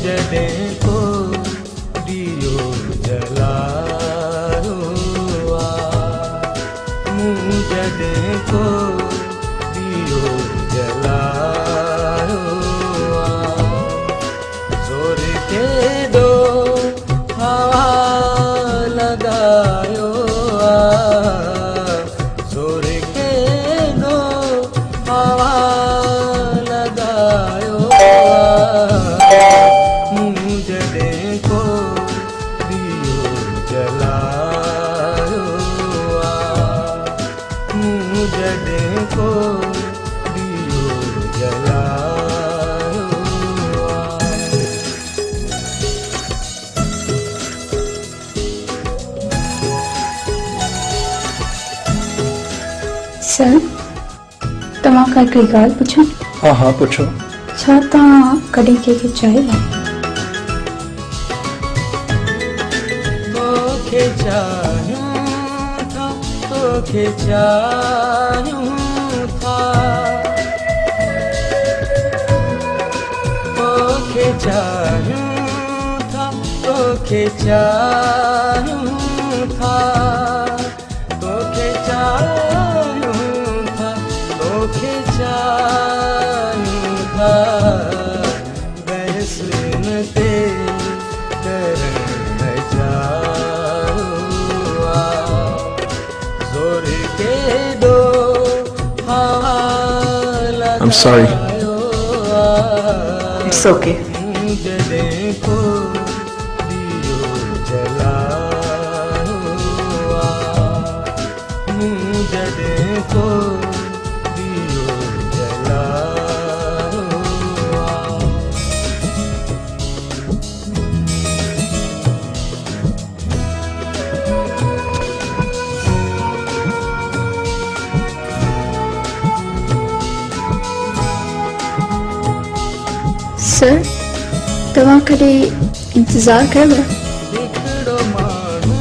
जॾे को दियो जलायो मूं जॾे को दियो जलायो जोर के दो हवा लगायो जोर के दो हवा लगायो मूं जॾे को दियो जलायो मूं जॾे को दियो जलायो सर तव्हां खां हिकिड़ी ॻाल्हि पुछां? हाँ हाँ पुछो। छा तव्हां कॾहिं कंहिंखे चयो आहे तोखे चाहियूं था तोखे चाहियूं था तोखे चाहियूं था तोखे चाहियूं था तोखे चाहियूं था तोखे चाहियूं था बहस न ते करण जाऊँ जोर के दो हवा I'm sorry. It's okay. जॾे को दियो जलायो जॾे को दियो जलायो सर तव्हां कॾहिं इंतज़ारु कयो आहे हिकिड़ो माण्हू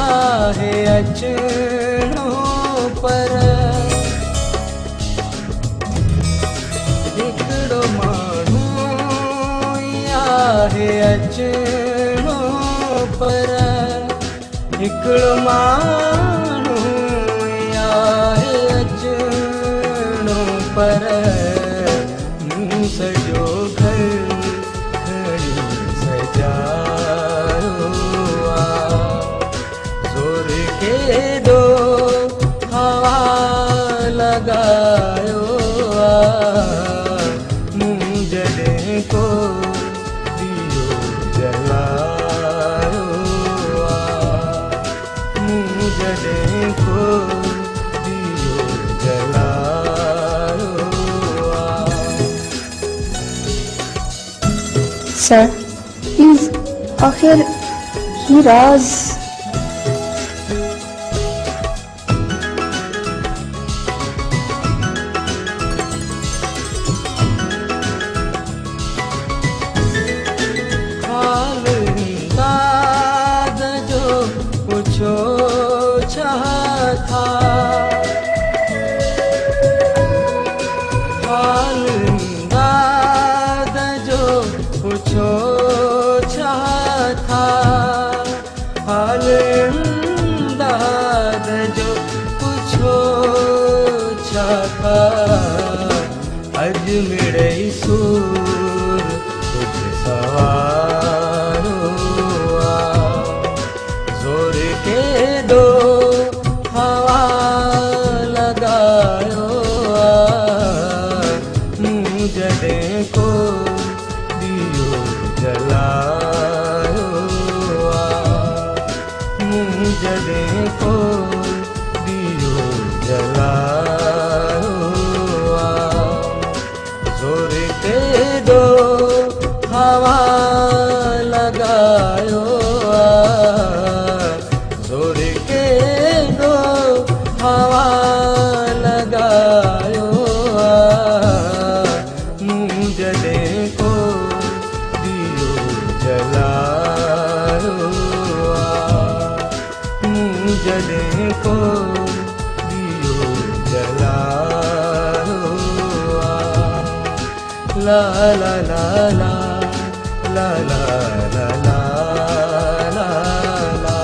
आहे अचणो पर हिकिड़ो माण्हू आहे अचणो पर हिकिड़ो माण्हू आहे अचणो पर मूं सॼो घर खणी सजायो जोर के दो हवा लगायो मूं जॾे को दियो जलायो मूं जॾे को दियो जलायो सर प्लीज आखिर ये राज हाल दाद जो पूछो था हाल दाद जो पूछो था हाल दाद जो पूछो था अज मिड़े सूर कुछ सवारो जोर के दो हवा लगायो मूं जॾे को दियो जलायो मूं जॾे को दियो जलायो जोर के दो हवा लगायो जोर के दो हवा लगायो मूं जॾे को दियो जलायो मूं जॾे को दियो जलायो ला ला ला ला ला ला ला ला ला ला